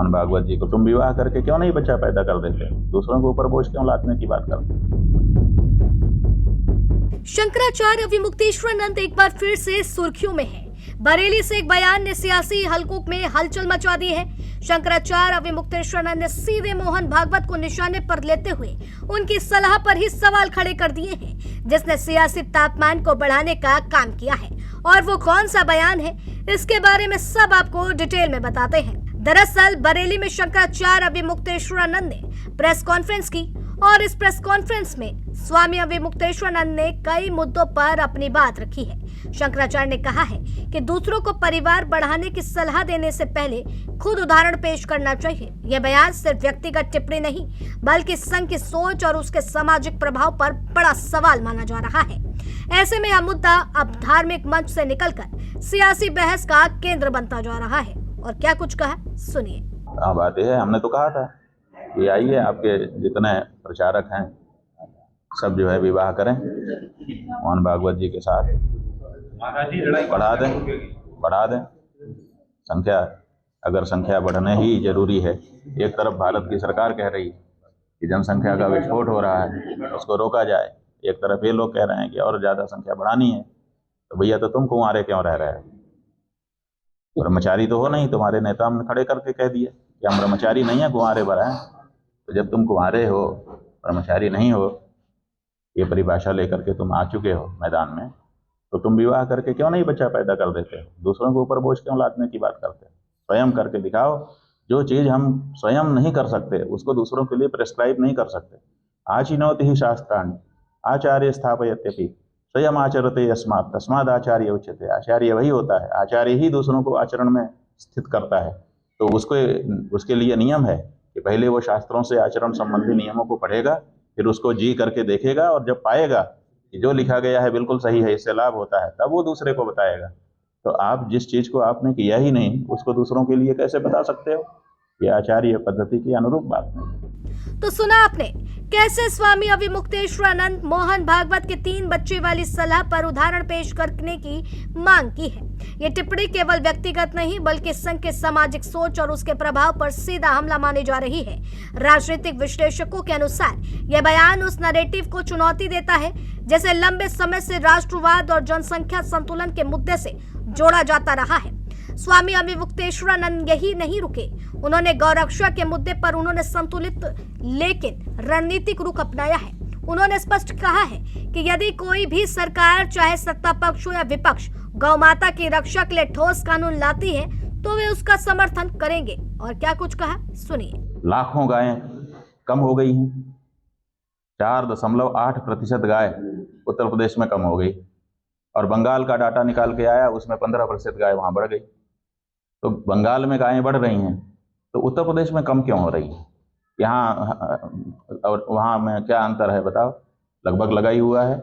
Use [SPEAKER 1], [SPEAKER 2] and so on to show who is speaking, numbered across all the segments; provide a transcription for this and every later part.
[SPEAKER 1] मोहन भागवत जी को तुम विवाह करके क्यों नहीं बच्चा पैदा कर देते, दूसरों के ऊपर बोझ क्यों लादने की बात करते।
[SPEAKER 2] शंकराचार्य विमुक्तेश्वरानंद एक बार फिर से सुर्खियों में है। बरेली से एक बयान ने सियासी हलकों में हलचल मचा दी है। शंकराचार्य विमुक्तेश्वरानंद ने सीधे मोहन भागवत को निशाने पर लेते हुए उनकी सलाह पर ही सवाल खड़े कर दिए हैं, जिसने सियासी तापमान को बढ़ाने का काम किया है। और वो कौन सा बयान है, इसके बारे में सब आपको डिटेल में बताते हैं। दरअसल बरेली में शंकराचार्य विमुक्तेश्वरानंद ने प्रेस कॉन्फ्रेंस की और इस प्रेस कॉन्फ्रेंस में स्वामी विमुक्तेश्वरानंद ने कई मुद्दों पर अपनी बात रखी है। शंकराचार्य ने कहा है कि दूसरों को परिवार बढ़ाने की सलाह देने से पहले खुद उदाहरण पेश करना चाहिए। यह बयान सिर्फ व्यक्तिगत टिप्पणी नहीं, बल्कि संघ की सोच और उसके सामाजिक प्रभाव पर बड़ा सवाल माना जा रहा है। ऐसे में यह मुद्दा अब धार्मिक मंच से निकलकर सियासी बहस का केंद्र बनता जा रहा है। और क्या कुछ कहा, सुनिए।
[SPEAKER 1] बात यह है, हमने तो कहा था कि आइए आपके जितने प्रचारक हैं सब जो है विवाह करें मोहन भागवत जी के साथ, बढ़ा दें संख्या। अगर संख्या बढ़ने ही जरूरी है, एक तरफ भारत की सरकार कह रही है कि जनसंख्या का विस्फोट हो रहा है, उसको रोका जाए, एक तरफ ये लोग कह रहे हैं कि और ज़्यादा संख्या बढ़ानी है, तो भैया तो तुम कुंवारे क्यों रह रहे हो? ब्रह्मचारी तो हो नहीं, तुम्हारे नेता हमने खड़े करके कह दिए कि हम ब्रह्मचारी नहीं है, कुंवारे भरा है। तो जब तुम कुंवारे हो, ब्रह्मचारी नहीं हो, ये परिभाषा लेकर के तुम आ चुके हो मैदान में, तो तुम विवाह करके क्यों नहीं बच्चा पैदा कर देते हो, दूसरों के ऊपर बोझ क्यों लादने की बात करते हो। स्वयं करके दिखाओ। जो चीज़ हम स्वयं नहीं कर सकते उसको दूसरों के लिए प्रेस्क्राइब नहीं कर सकते। आचिनोति ही शास्त्राणि आचार्य स्थापयत्यपि स्वयं आचरते यस्मात् तस्माद् आचार्य उच्यते। आचार्य वही होता है, आचार्य ही दूसरों को आचरण में स्थित करता है। तो उसके लिए नियम है कि पहले वो शास्त्रों से आचरण संबंधी नियमों को पढ़ेगा, फिर उसको जी करके देखेगा, और जब पाएगा कि जो लिखा गया है बिल्कुल सही है, इससे लाभ होता है, तब वो दूसरे को बताएगा। तो आप जिस चीज़ को आपने किया ही नहीं उसको दूसरों के लिए कैसे बता सकते हो? ये आचार्य पद्धति की अनुरूप बात नहीं।
[SPEAKER 2] तो सुना आपने कैसे स्वामी विमुक्तेश्वरानंद मोहन भागवत के 3 बच्चे वाली सलाह पर उदाहरण पेश करने की मांग की है। ये टिप्पणी केवल व्यक्तिगत नहीं, बल्कि संघ के सामाजिक सोच और उसके प्रभाव पर सीधा हमला मानी जा रही है। राजनीतिक विश्लेषकों के अनुसार यह बयान उस नैरेटिव को चुनौती देता है जैसे लंबे समय से राष्ट्रवाद और जनसंख्या संतुलन के मुद्दे से जोड़ा जाता रहा है। स्वामी विमुक्तेश्वरानंद यही नहीं रुके, उन्होंने गौरक्षा के मुद्दे पर उन्होंने संतुलित लेकिन रणनीतिक रुख अपनाया है। उन्होंने स्पष्ट कहा है कि यदि कोई भी सरकार, चाहे सत्ता पक्ष हो या विपक्ष, गौ माता की रक्षा के लिए ठोस कानून लाती है तो वे उसका समर्थन करेंगे। और क्या कुछ कहा, सुनिए।
[SPEAKER 1] लाखों गायें कम हो गई हैं, 4.8% गाय उत्तर प्रदेश में कम हो गई, और बंगाल का डाटा निकाल के आया, उसमें 15% गाय वहाँ बढ़ गई। तो बंगाल में गायें बढ़ रही हैं तो उत्तर प्रदेश में कम क्यों हो रही है? यहाँ और वहाँ में क्या अंतर है बताओ? लगभग लगा ही हुआ है।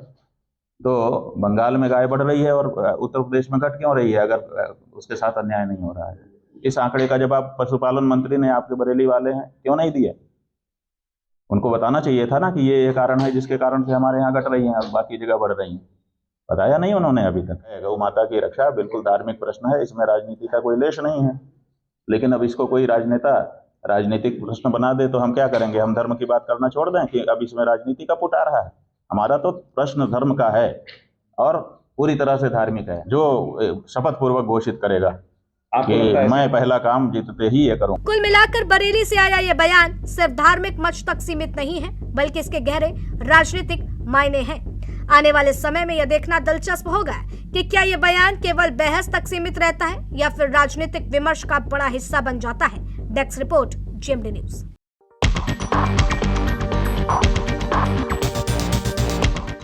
[SPEAKER 1] तो बंगाल में गाय बढ़ रही है और उत्तर प्रदेश में घट क्यों रही है, अगर उसके साथ अन्याय नहीं हो रहा है? इस आंकड़े का जवाब पशुपालन मंत्री ने, आपके बरेली वाले हैं, क्यों नहीं दिए? उनको बताना चाहिए था ना कि ये कारण है जिसके कारण से हमारे यहाँ घट रही हैं और बाकी जगह बढ़ रही हैं। बताया नहीं उन्होंने अभी तक। गौ माता की रक्षा बिल्कुल धार्मिक प्रश्न है, इसमें राजनीति का कोई लेश नहीं है। लेकिन अब इसको कोई राजनेता राजनीतिक प्रश्न बना दे तो हम क्या करेंगे? हम धर्म की बात करना छोड़ दें कि अब इसमें राजनीति का पुट आ रहा है? हमारा तो प्रश्न धर्म का है और पूरी तरह से धार्मिक है। जो शपथ पूर्वक घोषित करेगा कि मैं पहला काम जीतते ही ये करूं।
[SPEAKER 2] कुल मिलाकर बरेली से आया ये बयान सिर्फ धार्मिक मंच तक सीमित नहीं है, बल्कि इसके गहरे राजनीतिक मायने हैं। आने वाले समय में यह देखना दिलचस्प होगा कि क्या यह बयान केवल बहस तक सीमित रहता है या फिर राजनीतिक विमर्श का बड़ा हिस्सा बन जाता है। Desk report, GMD news.